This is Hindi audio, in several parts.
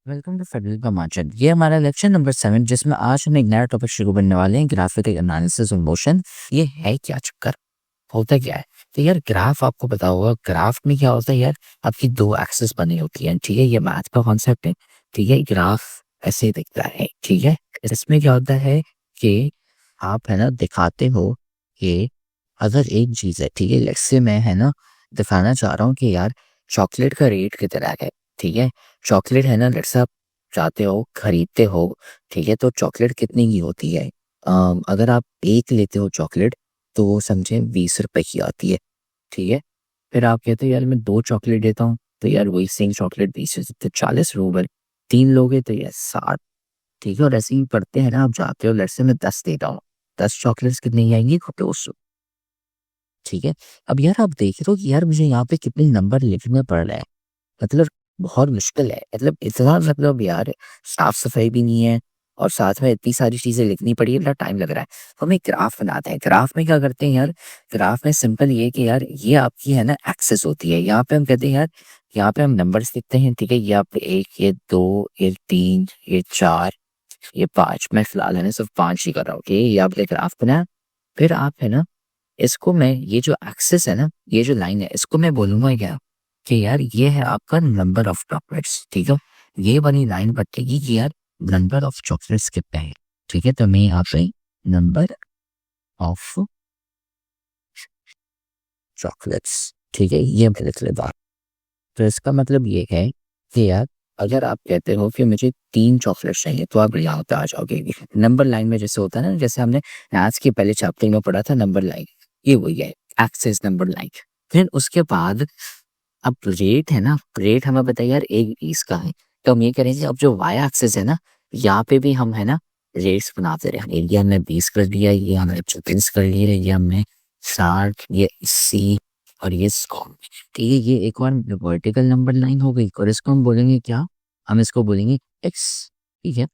वेलकम टू फेडरल का मार्जिन। ये हमारा लेक्चर नंबर 7 जिसमें आज हम एक नया टॉपिक शुरू करने वाले हैं, ग्राफिकल एनालिसिस ऑफ मोशन। ये है क्या चक्कर, होता क्या है? तो यार ग्राफ आपको पता होगा, ग्राफ में क्या होता है यार, आपकी दो एक्सिस बनी होती है, ठीक है। ये मैथ का कॉन्सेप्ट है, ठीक है। ग्राफ ऐसे दिखता है, ठीक है। इसमें क्या होता है कि आप है ना दिखाते हो कि अगर एक चीज है, ठीक है, लेट्स से मैं है ना दिखाना चाह रहा हूँ कि यार चॉकलेट का रेट कितना है, ठीक है। चॉकलेट है ना, लेट्स से आप चाहते हो खरीदते हो, ठीक है, तो चॉकलेट कितने की होती है? अगर आप एक लेते हो चॉकलेट तो वो समझे 20 रुपए की आती है, ठीक है। फिर आप कहते हो यार मैं 2 चॉकलेट देता हूँ, तो यार वही सेम चॉकलेट 20 से तो 40 रुपए। 3 लोगे तो यार 60, ठीक है। और ऐसे ही पढ़ते हैं ना, आप जाते हो, लेट्स से मैं 10 देता हूँ, 10 चॉकलेट्स कितनी की आएंगी? 200, ठीक है। अब यार आप देख रहे हो कि यार मुझे यहाँ पे कितने नंबर लिखने पड़ रहे हैं, मतलब बहुत मुश्किल है, मतलब इतना, मतलब यार साफ सफाई भी नहीं है और साथ में इतनी सारी चीजें लिखनी पड़ी है, इतना टाइम लग रहा है। तो हम एक ग्राफ बनाते हैं। ग्राफ में क्या करते हैं यार, ग्राफ में सिंपल ये कि यार ये आपकी है ना एक्सेस होती है। यहाँ पे हम कहते हैं यार, यहाँ पे हम नंबर्स लिखते हैं, ठीक है। ये आप 1, ये 2, ये 3, ये 4, ये 5। मैं फिलहाल है ना सिर्फ 5 ही कर रहा हूँ, ठीक है। ये आपने ग्राफ बनाया, फिर आप है ना इसको, मैं ये जो एक्सेस है ना, ये जो लाइन है, इसको मैं बोलूंगा क्या कि यार ये है आपका नंबर ऑफ चॉकलेट्स, ठीक है। ये वाली लाइन बताएगी कि यार नंबर ऑफ चॉकलेट्स कितने हैं, ठीक है। तो मैं यहाँ पे नंबर ऑफ चॉकलेट्स, ठीक है, ये मैं लिख लेता हूँ। तो इसका मतलब ये है कि यार अगर आप कहते हो कि मुझे 3 चॉकलेट चाहिए, तो आप यहाँ पे आ जाओगे नंबर लाइन में। जैसे होता है ना, जैसे हमने आज के पहले चैप्टर में पढ़ा था नंबर लाइन, ये वही है, एक्सेस नंबर लाइन। फिर उसके बाद अब रेट है ना, रेट हमें बताइए यार 1 20 का है, तो हम ये करेंगे अब जो वाई एक्सेस है ना, यहाँ पे भी हम है ना रेट्स बनाते रहे। ये हमने 20 कर दिया, ये हमने 24 कर लिए, ये हमने 60, ये 80 और ये 100, ठीक है। ये एक बार वर्टिकल नंबर लाइन हो गई और इसको हम बोलेंगे क्या, हम इसको बोलेंगे एक्स, ठीक है।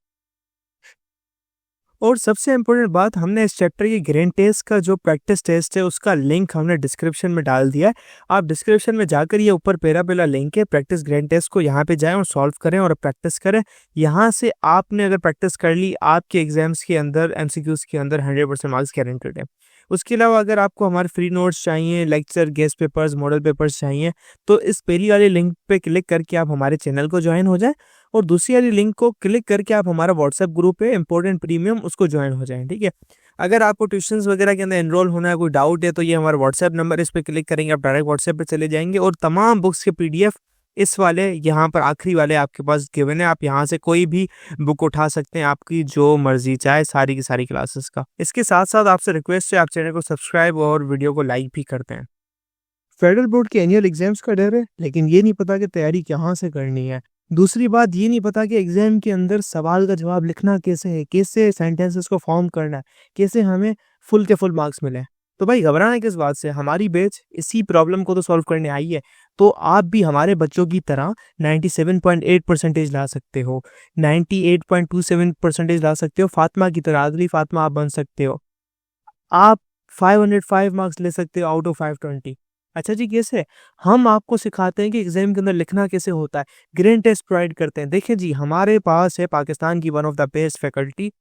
और सबसे इम्पोर्टेंट बात, हमने इस चैप्टर की ग्रेन टेस्ट का जो प्रैक्टिस टेस्ट है उसका लिंक हमने डिस्क्रिप्शन में डाल दिया है। आप डिस्क्रिप्शन में जाकर ये ऊपर पेला लिंक है, प्रैक्टिस ग्रेन टेस्ट को यहाँ पे जाएं और सॉल्व करें और प्रैक्टिस करें। यहाँ से आपने अगर प्रैक्टिस कर ली, आपके एग्जाम्स के अंदर एमसीक्यूज के अंदर 100% मार्क्स गारंटेड है। उसके अलावा अगर आपको हमारे फ्री नोट्स चाहिए, lecture, guest papers, model papers चाहिए, तो इस पहली वाली लिंक पे क्लिक करके आप हमारे चैनल को ज्वाइन हो जाएं और दूसरी वाली लिंक को क्लिक करके आप हमारा व्हाट्सएप ग्रुप है इम्पोर्टेंट प्रीमियम, उसको ज्वाइन हो जाएं, ठीक है। अगर आपको ट्यूशंस वगैरह के अंदर एनरोल होना है, कोई डाउट है, तो ये हमारा व्हाट्सएप नंबर, इस पर क्लिक करेंगे आप डायरेक्ट व्हाट्सएप पे चले जाएंगे और तमाम बुक्स के पीडीएफ इस वाले यहाँ पर आखिरी वाले आपके पास गिवन है। आप यहाँ से कोई भी बुक उठा सकते हैं, आपकी जो मर्जी चाहे, सारी की सारी क्लासेस का। इसके साथ साथ आपसे रिक्वेस्ट है, आप चैनल को सब्सक्राइब और वीडियो को लाइक भी करते हैं। फेडरल बोर्ड के एनुअल एग्जाम्स का डर है, लेकिन ये नहीं पता कि तैयारी कहाँ से करनी है। दूसरी बात, ये नहीं पता कि एग्जाम के अंदर सवाल का जवाब लिखना कैसे है, कैसे सेंटेंसेस को फॉर्म करना है, कैसे हमें फुल के फुल मार्क्स मिले। तो भाई घबराना किस बात से, हमारी बैच इसी प्रॉब्लम को तो सॉल्व करने आई है। तो आप भी हमारे बच्चों की तरह 97.8 परसेंटेज ला सकते हो, 98.27 परसेंटेज ला सकते हो, फातिमा की तरह, अगली फातिमा आप बन सकते हो। आप 505 मार्क्स ले सकते हो आउट ऑफ 520। अच्छा जी, कैसे? हम आपको सिखाते हैं कि एग्जाम के अंदर लिखना कैसे होता है, ग्रेन टेस्ट प्रोवाइड करते हैं। देखिए जी, हमारे पास है पाकिस्तान की one of the best faculty.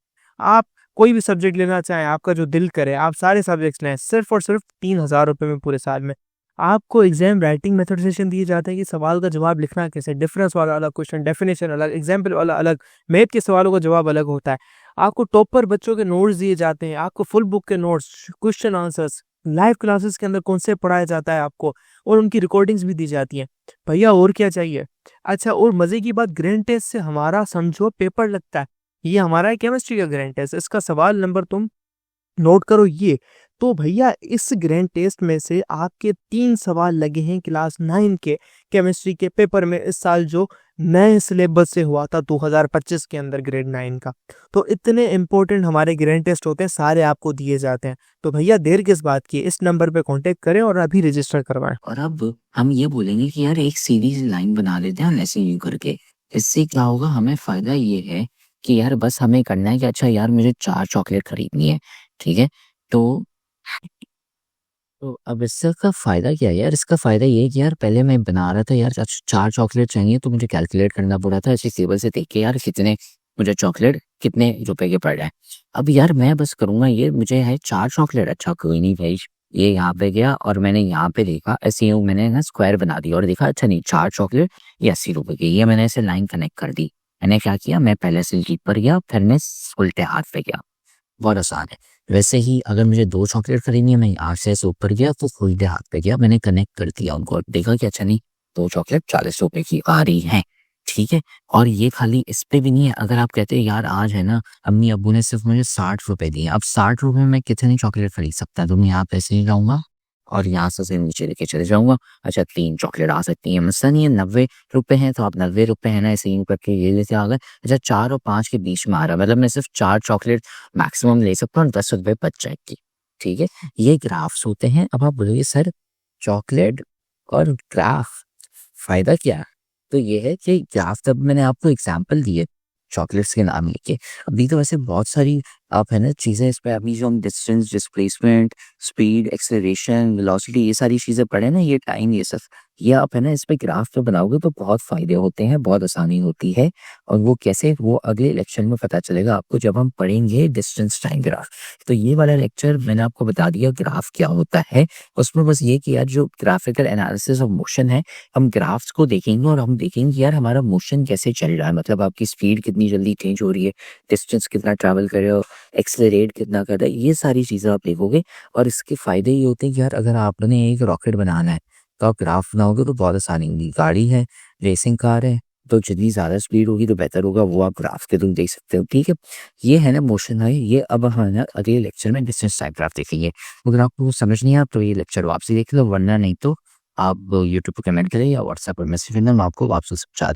आप कोई भी सब्जेक्ट लेना चाहें, आपका जो दिल करे, आप सारे सब्जेक्ट्स लें, सिर्फ और सिर्फ 3,000 रुपये में पूरे साल में। आपको एग्जाम राइटिंग मेथड सेशन दिए जाते हैं कि सवाल का जवाब लिखना कैसे, डिफरेंस वाला अलग क्वेश्चन, डेफिनेशन अलग, एग्जाम्पल वाला अलग, मैथ के सवालों का जवाब अलग होता है। आपको टॉपर बच्चों के नोट्स दिए जाते हैं, आपको फुल बुक के notes, question answers, live classes के अंदर कॉन्सेप्ट पढ़ाया जाता है आपको, और उनकी रिकॉर्डिंग्स भी दी जाती हैं। भैया और क्या चाहिए? अच्छा, और मजे की बात, ग्रैंड टेस्ट से हमारा समझो पेपर लगता है। ये हमारा है केमिस्ट्री का ग्रैंड टेस्ट, इसका सवाल नंबर तुम नोट करो ये। तो भैया इस ग्रैंड टेस्ट में से आपके 3 सवाल लगे हैं क्लास 9 के केमिस्ट्री के पेपर में, इस साल जो नए सिलेबस से हुआ था 2025 के अंदर ग्रेड 9 का। तो इतने इंपॉर्टेंट हमारे ग्रैंड टेस्ट होते हैं, सारे आपको दिए जाते हैं। तो भैया देर किस बात की, इस नंबर पे कांटेक्ट करें और अभी रजिस्टर करवाएं। और अब हम ये बोलेंगे कि यार एक सीरीज लाइन बना लेते हैं ऐसे ही करके। इससे क्या होगा, हमें फायदा ये है कि यार बस हमें करना है कि अच्छा यार मुझे 4 चॉकलेट खरीदनी है, ठीक है। तो तो अब इसका फ़ायदा क्या है यार? इसका फ़ायदा ये है कि यार पहले मैं बना रहा था यार 4 चॉकलेट चाहिए तो मुझे कैलकुलेट करना पड़ रहा था ऐसे टेबल से देख के यार कितने मुझे चॉकलेट कितने रुपए के पड़ रहे हैं। अब यार मैं बस करूँगा ये मुझे है 4 चॉकलेट अच्छा कोई नहीं भाई, ये यहाँ पे गया और मैंने यहाँ पे देखा ऐसे ही मैंने ना स्क्वायर बना दिया और देखा अच्छा नहीं 4 चॉकलेट ये 80 रुपए की, ये मैंने ऐसे लाइन कनेक्ट कर दी। मैंने क्या किया मैं पहले से जीप पर गया फिर मैं उल्टे हाथ पे गया। बहुत आसान है। वैसे ही अगर मुझे 2 चॉकलेट खरीदनी है, मैं यहाँ से ऐसे ऊपर गया तो सीधे हाथ पे गया, मैंने कनेक्ट कर दिया उनको और देखा कि अच्छा नहीं 2 चॉकलेट 40 रुपए की आ रही हैं, ठीक है? और ये खाली इस पे भी नहीं है, अगर आप कहते हैं यार आज है ना अम्मी-अब्बू ने सिर्फ़ मुझे 60 रुपए दिए, अब 60 रुपए में मैं कितनी चॉकलेट खरीद सकता? तो मैं यहाँ पे ऐसे ही जाऊँगा और यहाँ से नीचे लेके चले जाऊँगा। अच्छा 3 चॉकलेट आ सकती हैं, मसला नहीं है 90 रुपए हैं तो आप 90 रुपए है ना ऐसे यूँ करके ये लेते आ गए। अच्छा 4 और 5 के बीच में आ रहा है, मतलब मैं सिर्फ़ 4 चॉकलेट मैक्सिमम ले सकता हूँ और 10 रुपए बच जाएगी, ठीक है? ये ग्राफ्स होते हैं। अब आप बोलोगे सर चॉकलेट और ग्राफ फ़ायदा क्या है? तो ये है कि ग्राफ तब मैंने आपको एग्ज़ाम्पल दिए चॉकलेट्स के नाम लेके। अभी तो वैसे बहुत सारी आप है ना चीज़ें इस पे अभी जो हम distance, displacement, speed, acceleration, velocity ये सारी चीज़ें पढ़े ना ये टाइम ये सब, ये आप है ना इस पे ग्राफ पे बनाओगे तो बहुत फ़ायदे होते हैं, बहुत आसानी होती है और वो कैसे वो अगले लेक्चर में पता चलेगा आपको जब हम पढ़ेंगे डिस्टेंस टाइम ग्राफ। तो ये वाला लेक्चर मैंने आपको बता दिया ग्राफ क्या होता है, उसमें बस ये कि यार जो ग्राफिकल एनालिसिस ऑफ मोशन है, हम ग्राफ्स को देखेंगे और हम देखेंगे यार हमारा मोशन कैसे चल रहा है, मतलब आपकी स्पीड कितनी जल्दी चेंज हो रही है, डिस्टेंस कितना ट्रैवल कर रहे हो, एक्सेलरेट कितना कर रहा है, ये सारी चीज़ें आप देखोगे और इसके फ़ायदे ये होते हैं कि यार अगर आपने एक रॉकेट बनाना है, तो आप ग्राफ बनाओगे तो बहुत आसानी होगी। गाड़ी है, रेसिंग कार है, तो जितनी ज़्यादा स्पीड होगी तो बेहतर होगा, वो आप ग्राफ के थ्रू देख सकते हो, ठीक है? ये है ना मोशन है, ये अब हम है ना अगले लेक्चर में डिस्टेंस टाइम ग्राफ देखेंगे। अगर आपको समझ नहीं आया तो ये लेक्चर वापसी देख लो, वरना नहीं तो आप यूट्यूब पे कमेंट करें या व्हाट्सएप पर मैसेज करना, मैं आपको वापस समझा दें।